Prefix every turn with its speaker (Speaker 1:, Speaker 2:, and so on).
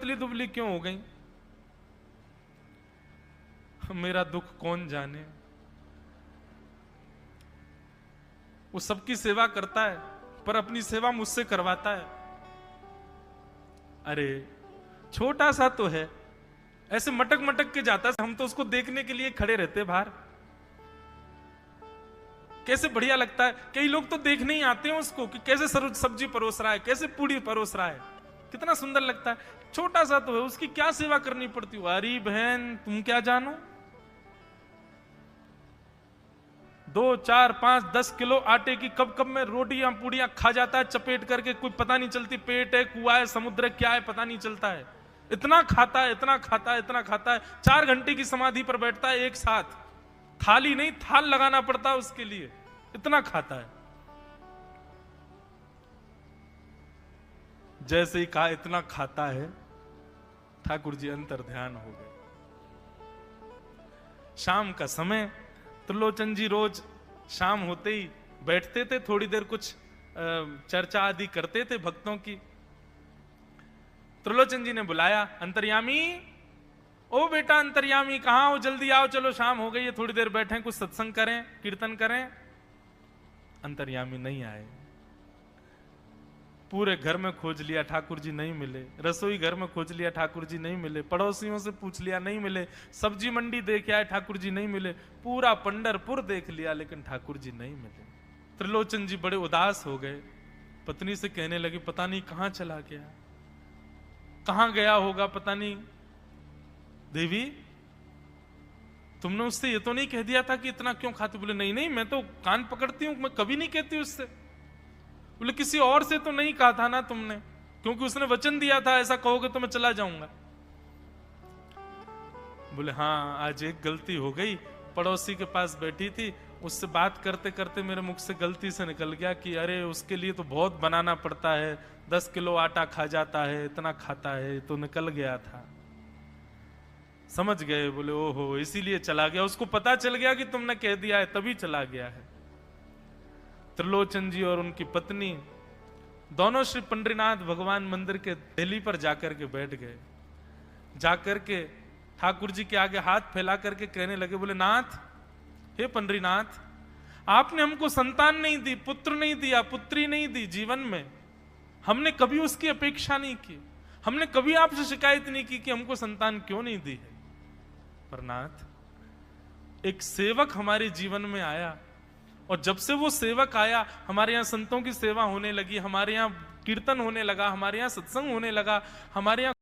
Speaker 1: दुबली दुबली क्यों हो गई? मेरा दुख कौन जाने। वो सबकी सेवा करता है पर अपनी सेवा मुझसे करवाता है। अरे छोटा सा तो है, ऐसे मटक मटक के जाता है, हम तो उसको देखने के लिए खड़े रहते बाहर। कैसे बढ़िया लगता है। कई लोग तो देखने ही आते हैं उसको कि कैसे सब्जी परोस रहा है, कैसे पूड़ी परोस रहा है, कितना सुंदर लगता है। छोटा सा तो है, उसकी क्या सेवा करनी पड़ती है। अरे बहन तुम क्या जानो, 2, 4, 5, 10 किलो आटे की कब कब में रोटियां पूड़ियां खा जाता है चपेट करके। कोई पता नहीं चलती, पेट है, कुआ है, समुद्र क्या है, पता नहीं चलता है। इतना खाता है, इतना खाता है, इतना खाता है। 4 घंटे की समाधि पर बैठता है एक साथ, थाली नहीं थाल लगाना पड़ता है उसके लिए, इतना खाता है। जैसे ही कहा इतना खाता है, ठाकुर जी अंतर ध्यान हो गए। शाम का समय, त्रिलोचन जी रोज शाम होते ही बैठते थे, थोड़ी देर कुछ चर्चा आदि करते थे भक्तों की। त्रिलोचन जी ने बुलाया, अंतर्यामी, ओ बेटा अंतर्यामी कहां हो, जल्दी आओ, चलो शाम हो गई है, थोड़ी देर बैठे कुछ सत्संग करें, कीर्तन करें। अंतर्यामी नहीं आए। पूरे घर में खोज लिया, ठाकुर जी नहीं मिले। रसोई घर में खोज लिया, ठाकुर जी नहीं मिले। पड़ोसियों से पूछ लिया, नहीं मिले। सब्जी मंडी देख आए, ठाकुर जी नहीं मिले। पूरा पंढरपुर देख लिया, लेकिन ठाकुर जी नहीं मिले। त्रिलोचन जी बड़े उदास हो गए। पत्नी से कहने लगे, पता नहीं कहां चला गया, कहां गया होगा, पता नहीं। देवी तुमने उससे ये तो नहीं कह दिया था कि इतना क्यों खाते? बोले नहीं नहीं, मैं तो कान पकड़ती हूं, मैं कभी नहीं कहती उससे। बोले किसी और से तो नहीं कहा था ना तुमने, क्योंकि उसने वचन दिया था ऐसा कहोगे तो मैं चला जाऊंगा। बोले हाँ आज एक गलती हो गई, पड़ोसी के पास बैठी थी, उससे बात करते करते मेरे मुख से गलती से निकल गया कि अरे उसके लिए तो बहुत बनाना पड़ता है, 10 किलो आटा खा जाता है, इतना खाता है, तो निकल गया था। समझ गए? बोले ओहो इसीलिए चला गया, उसको पता चल गया कि तुमने कह दिया है तभी चला गया है। त्रिलोचन जी और उनकी पत्नी दोनों श्री पंडरीनाथ भगवान मंदिर के दहली पर जाकर के बैठ गए। जाकर के ठाकुर जी के आगे हाथ फैला करके कहने लगे, बोले नाथ, हे पंडरीनाथ, आपने हमको संतान नहीं दी, पुत्र नहीं दिया, पुत्री नहीं दी जीवन में, हमने कभी उसकी अपेक्षा नहीं की, हमने कभी आपसे शिकायत नहीं की कि हमको संतान क्यों नहीं दी है। पर नाथ, एक सेवक हमारे जीवन में आया, और जब से वो सेवक आया हमारे यहाँ संतों की सेवा होने लगी, हमारे यहाँ कीर्तन होने लगा, हमारे यहाँ सत्संग होने लगा, हमारे यहाँ